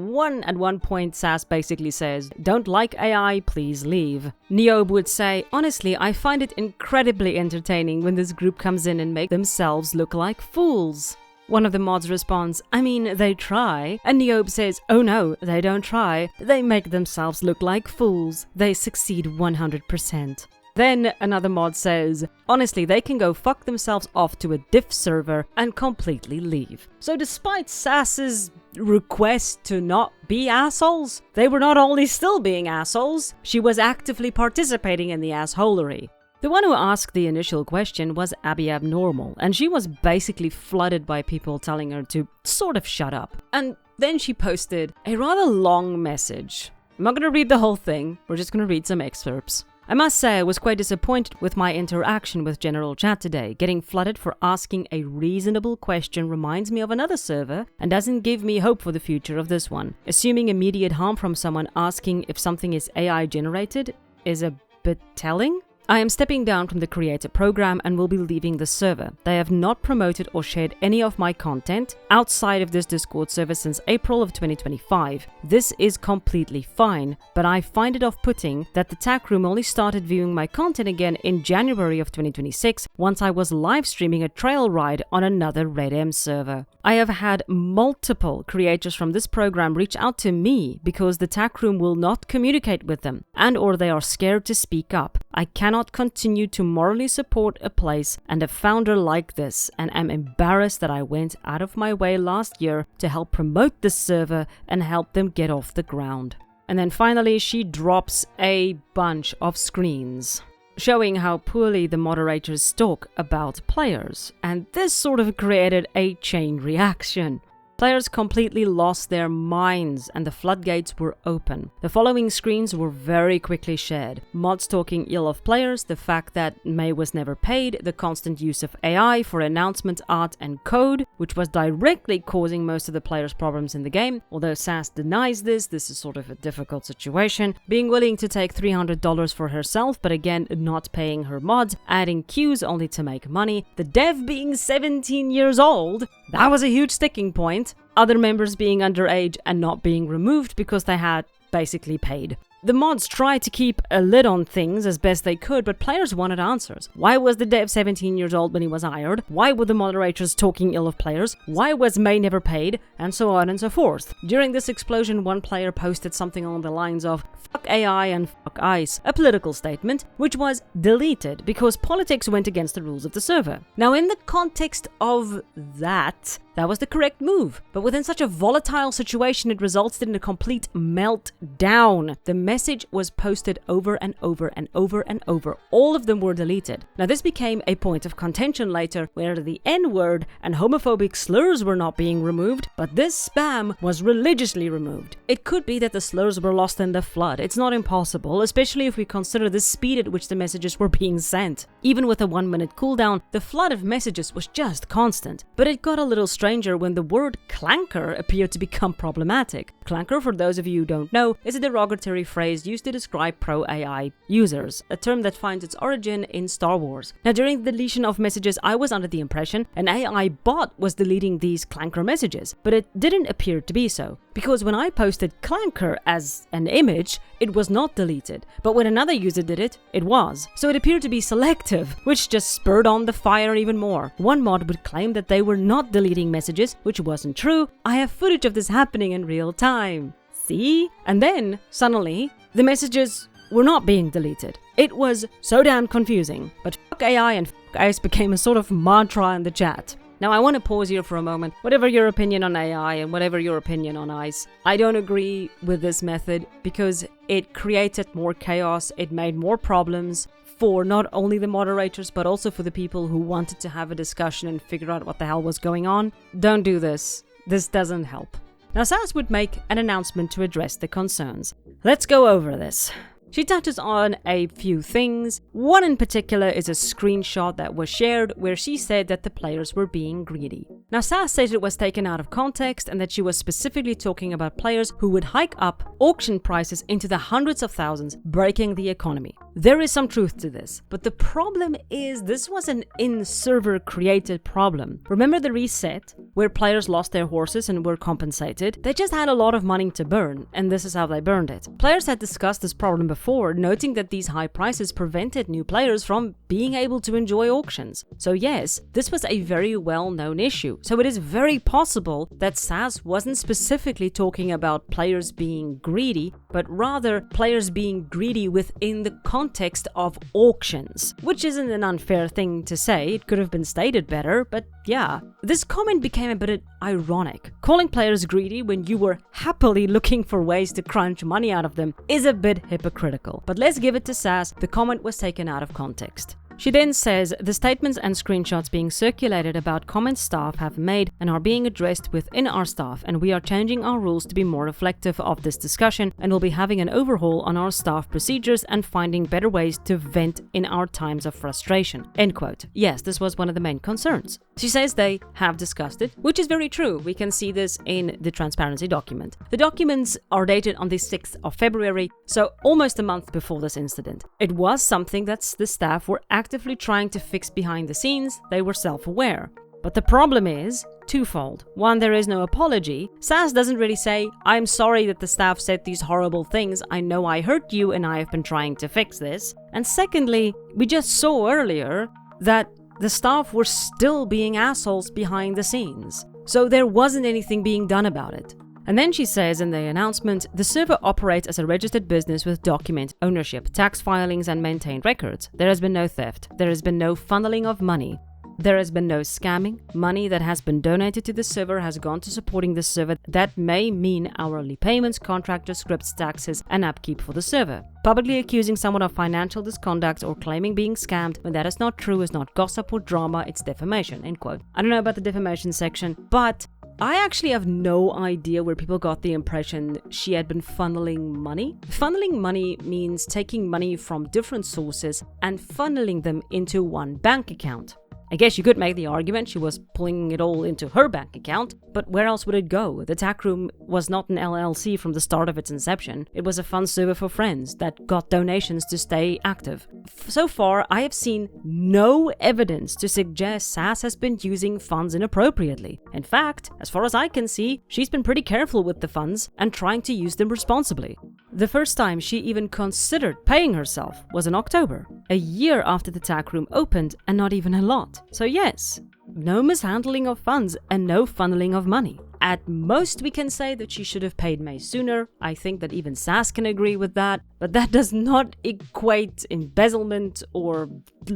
at one point Sass basically says, "Don't like AI, please leave." Niobe would say, "Honestly, I find it incredibly entertaining when this group comes in and make themselves look like fools." One of the mods responds, "I mean, they try." And Niobe says, "Oh no, they don't try. They make themselves look like fools. They succeed 100%. Then another mod says, "Honestly, they can go fuck themselves off to a diff server and completely leave." So despite Sass's request to not be assholes, they were not only still being assholes, she was actively participating in the assholery. The one who asked the initial question was Abby Abnormal, and she was basically flooded by people telling her to sort of shut up. And then she posted a rather long message. I'm not going to read the whole thing, we're just going to read some excerpts. "I must say I was quite disappointed with my interaction with general chat today. Getting flooded for asking a reasonable question reminds me of another server and doesn't give me hope for the future of this one. Assuming immediate harm from someone asking if something is AI generated is a bit telling. I am stepping down from the creator program and will be leaving the server. They have not promoted or shared any of my content outside of this Discord server since April of 2025. This is completely fine, but I find it off-putting that the Tackroom only started viewing my content again in January of 2026 once I was live streaming a trail ride on another RedM server. I have had multiple creators from this program reach out to me because the Tackroom will not communicate with them and or they are scared to speak up. I cannot continue to morally support a place and a founder like this and am embarrassed that I went out of my way last year to help promote this server and help them get off the ground." And then finally she drops a bunch of screens showing how poorly the moderators talk about players, and this sort of created a chain reaction. Players completely lost their minds and the floodgates were open. The following screens were very quickly shared. Mods talking ill of players, the fact that May was never paid, the constant use of AI for announcement art and code, which was directly causing most of the players' problems in the game. Although Sass denies this is sort of a difficult situation. Being willing to take $300 for herself, but again not paying her mods, adding queues only to make money. The dev being 17 years old, that was a huge sticking point. Other members being underage and not being removed because they had basically paid. The mods tried to keep a lid on things as best they could, but players wanted answers. Why was the dev 17 years old when he was hired? Why were the moderators talking ill of players? Why was May never paid? And so on and so forth. During this explosion, one player posted something along the lines of "fuck AI and fuck ICE," a political statement, which was deleted because politics went against the rules of the server. Now, in the context of that was the correct move. But within such a volatile situation, it resulted in a complete meltdown. The message was posted over and over and over and over. All of them were deleted. Now, this became a point of contention later, where the N-word and homophobic slurs were not being removed, but this spam was religiously removed. It could be that the slurs were lost in the flood. It's not impossible, especially if we consider the speed at which the messages were being sent. Even with a 1-minute cooldown, the flood of messages was just constant. But it got a little stranger when the word clanker appeared to become problematic. Clanker, for those of you who don't know, is a derogatory phrase used to describe pro-AI users, a term that finds its origin in Star Wars. Now, during the deletion of messages, I was under the impression an AI bot was deleting these clanker messages, but it didn't appear to be so. Because when I posted clanker as an image, it was not deleted, but when another user did it, it was. So it appeared to be selective, which just spurred on the fire even more. One mod would claim that they were not deleting messages, which wasn't true. I have footage of this happening in real time. See? And then, suddenly, the messages were not being deleted. It was so damn confusing. But fuck AI and fuck ICE became a sort of mantra in the chat. Now, I want to pause here for a moment. Whatever your opinion on AI and whatever your opinion on ICE, I don't agree with this method because it created more chaos, it made more problems. for not only the moderators but also for the people who wanted to have a discussion and figure out what the hell was going on. Don't do this. This doesn't help. Now SAS would make an announcement to address the concerns. Let's go over this. She touches on a few things. One in particular is a screenshot that was shared where she said that the players were being greedy. Now SAS says it was taken out of context and that she was specifically talking about players who would hike up auction prices into the hundreds of thousands, breaking the economy. There is some truth to this, but the problem is this was an in-server created problem. Remember the reset where players lost their horses and were compensated? They just had a lot of money to burn, and this is how they burned it. Players had discussed this problem before, noting that these high prices prevented new players from being able to enjoy auctions. So yes, this was a very well-known issue. So it is very possible that SAS wasn't specifically talking about players being greedy, but rather players being greedy within the context of auctions, which isn't an unfair thing to say. It could have been stated better, but yeah. This comment became a bit ironic. Calling players greedy when you were happily looking for ways to crunch money out of them is a bit hypocritical. But let's give it to SAS, the comment was taken out of context. She then says, the statements and screenshots being circulated about comments staff have made and are being addressed within our staff, and we are changing our rules to be more reflective of this discussion, and will be having an overhaul on our staff procedures and finding better ways to vent in our times of frustration. End quote. Yes, this was one of the main concerns. She says they have discussed it, which is very true. We can see this in the transparency document. The documents are dated on the 6th of February, so almost a month before this incident. It was something that the staff were actively trying to fix behind the scenes. They were self-aware. But the problem is twofold. One, there is no apology. SAS doesn't really say, I'm sorry that the staff said these horrible things. I know I hurt you and I have been trying to fix this. And secondly, we just saw earlier that the staff were still being assholes behind the scenes. So there wasn't anything being done about it. And then she says in the announcement, the server operates as a registered business with document ownership, tax filings and maintained records. There has been no theft. There has been no funneling of money. There has been no scamming. Money that has been donated to the server has gone to supporting the server. That may mean hourly payments, contractor scripts, taxes, and upkeep for the server. Publicly accusing someone of financial misconduct or claiming being scammed when that is not true is not gossip or drama, it's defamation. End quote. I don't know about the defamation section, but I actually have no idea where people got the impression she had been funneling money. Funneling money means taking money from different sources and funneling them into one bank account. I guess you could make the argument she was pulling it all into her bank account, but where else would it go? The Tackroom was not an LLC from the start of its inception. It was a fun server for friends that got donations to stay active. So far, I have seen no evidence to suggest SAS has been using funds inappropriately. In fact, as far as I can see, she's been pretty careful with the funds and trying to use them responsibly. The first time she even considered paying herself was in October, a year after the Tackroom opened, and not even a lot. So yes, no mishandling of funds and no funneling of money. At most, we can say that she should have paid May sooner. I think that even SAS can agree with that, but that does not equate embezzlement or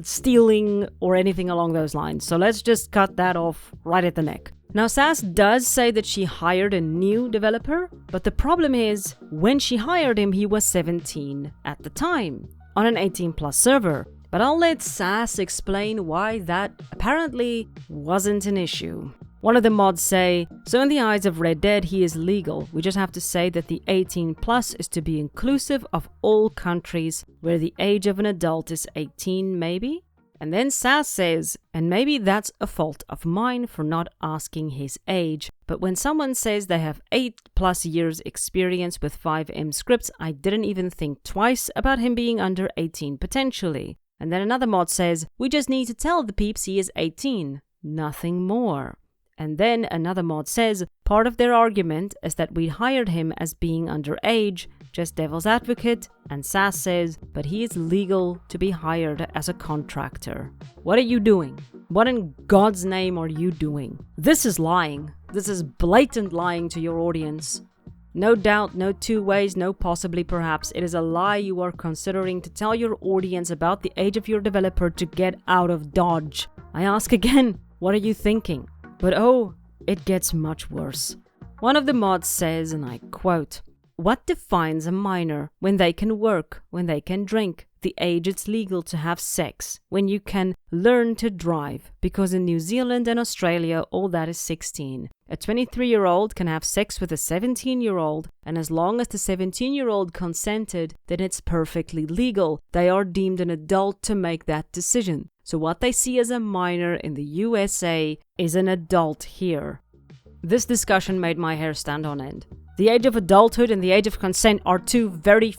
stealing or anything along those lines. So let's just cut that off right at the neck. Now, SAS does say that she hired a new developer, but the problem is, when she hired him, he was 17 at the time, on an 18+ server. But I'll let SAS explain why that apparently wasn't an issue. One of the mods say, so in the eyes of Red Dead, he is legal. We just have to say that the 18+ is to be inclusive of all countries where the age of an adult is 18, maybe? And then SAS says, and maybe that's a fault of mine for not asking his age, but when someone says they have 8+ years experience with 5M scripts, I didn't even think twice about him being under 18 potentially. And then another mod says, we just need to tell the peeps he is 18, nothing more. And then another mod says, part of their argument is that we hired him as being underage, just devil's advocate, and SAS says, but he is legal to be hired as a contractor. What are you doing? What in God's name are you doing? This is lying. This is blatant lying to your audience. No doubt, no two ways, no possibly perhaps. It is a lie you are considering to tell your audience about the age of your developer to get out of Dodge. I ask again, what are you thinking? But oh, it gets much worse. One of the mods says, and I quote, what defines a minor? When they can work, when they can drink, the age it's legal to have sex, when you can learn to drive, because in New Zealand and Australia, all that is 16. A 23-year-old can have sex with a 17-year-old, and as long as the 17-year-old consented, then it's perfectly legal. They are deemed an adult to make that decision. So what they see as a minor in the USA is an adult here. This discussion made my hair stand on end. The age of adulthood and the age of consent are two very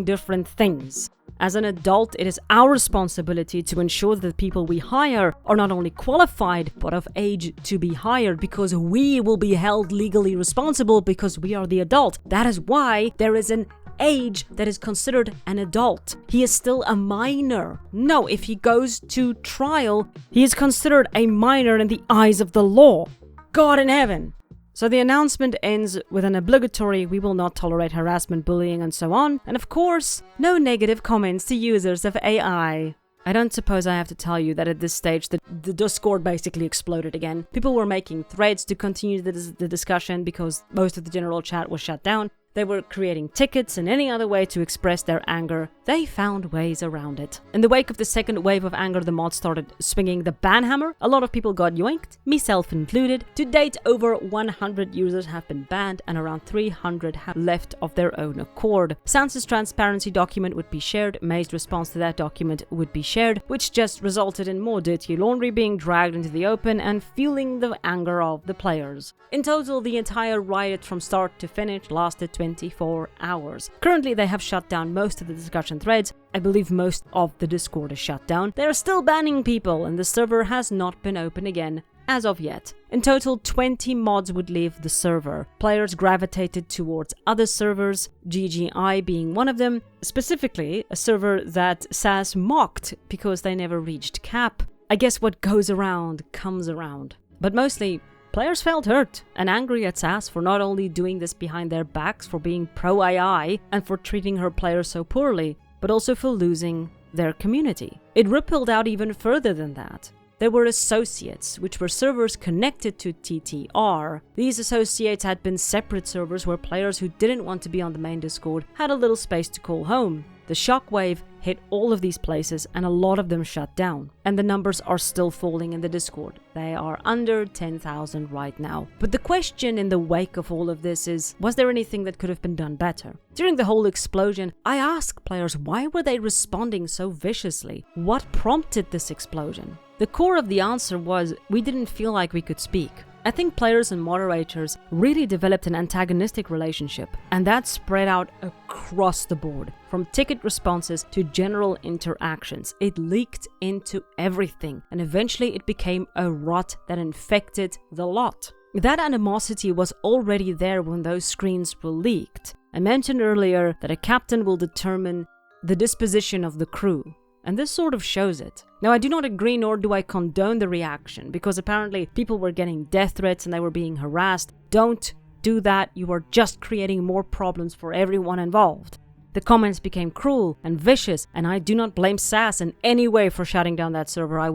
different things. As an adult, it is our responsibility to ensure that the people we hire are not only qualified, but of age to be hired, because we will be held legally responsible because we are the adult. That is why there is an age that is considered an adult. He is still a minor. No, if he goes to trial, he is considered a minor in the eyes of the law. God in heaven. So the announcement ends with an obligatory "we will not tolerate harassment, bullying and so on," and of course, no negative comments to users of AI. I don't suppose I have to tell you that at this stage the Discord basically exploded again. People were making threads to continue the discussion because most of the general chat was shut down. They were creating tickets and any other way to express their anger. They found ways around it. In the wake of the second wave of anger, the mods started swinging the ban hammer. A lot of people got yoinked, myself included. To date, over 100 users have been banned and around 300 have left of their own accord. Sans's transparency document would be shared. May's response to that document would be shared, which just resulted in more dirty laundry being dragged into the open and fueling the anger of the players. In total, the entire riot from start to finish lasted 24 hours. Currently, they have shut down most of the discussion threads. I believe most of the Discord is shut down. They are still banning people, and the server has not been open again as of yet. In total, 20 mods would leave the server. Players gravitated towards other servers, GGI being one of them, specifically a server that SAS mocked because they never reached cap. I guess what goes around comes around. But mostly, players felt hurt and angry at SAS for not only doing this behind their backs, for being pro-AI and for treating her players so poorly, but also for losing their community. It rippled out even further than that. There were associates, which were servers connected to TTR. These associates had been separate servers where players who didn't want to be on the main Discord had a little space to call home. The shockwave hit all of these places and a lot of them shut down. And the numbers are still falling in the Discord. They are under 10,000 right now. But the question in the wake of all of this is, was there anything that could have been done better? During the whole explosion, I asked players why were they responding so viciously? What prompted this explosion? The core of the answer was, we didn't feel like we could speak. I think players and moderators really developed an antagonistic relationship, and that spread out across the board. From ticket responses to general interactions, it leaked into everything, and eventually it became a rot that infected the lot. That animosity was already there when those screens were leaked. I mentioned earlier that a captain will determine the disposition of the crew. And this sort of shows it. Now, I do not agree nor do I condone the reaction, because apparently people were getting death threats and they were being harassed. Don't do that, you are just creating more problems for everyone involved. The comments became cruel and vicious, and I do not blame SAS in any way for shutting down that server. I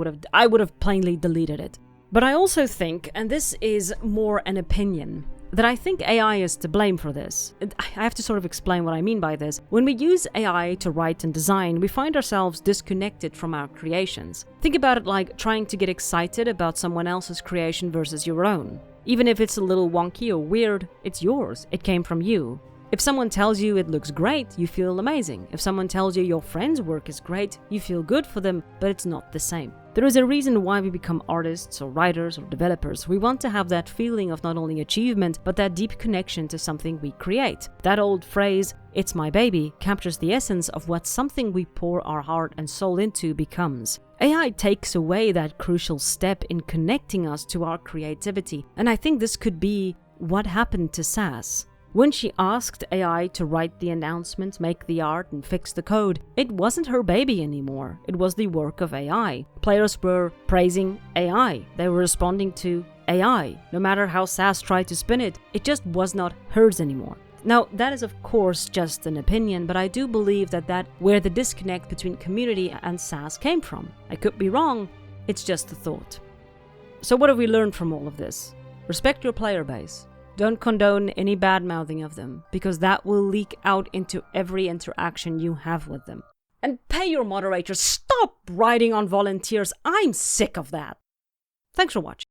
would have plainly deleted it. But I also think, and this is more an opinion, that I think AI is to blame for this. I have to sort of explain what I mean by this. When we use AI to write and design, we find ourselves disconnected from our creations. Think about it like trying to get excited about someone else's creation versus your own. Even if it's a little wonky or weird, it's yours. It came from you. If someone tells you it looks great, you feel amazing. If someone tells you your friend's work is great, you feel good for them, but it's not the same. There is a reason why we become artists or writers or developers. We want to have that feeling of not only achievement, but that deep connection to something we create. That old phrase, "it's my baby," captures the essence of what something we pour our heart and soul into becomes. AI takes away that crucial step in connecting us to our creativity, and I think this could be what happened to SAS. When she asked AI to write the announcement, make the art, and fix the code, it wasn't her baby anymore. It was the work of AI. Players were praising AI. They were responding to AI. No matter how SAS tried to spin it, it just was not hers anymore. Now, that is of course just an opinion, but I do believe that where the disconnect between community and SAS came from. I could be wrong, it's just a thought. So what have we learned from all of this? Respect your player base. Don't condone any bad-mouthing of them, because that will leak out into every interaction you have with them. And pay your moderators. Stop riding on volunteers. I'm sick of that. Thanks for watching.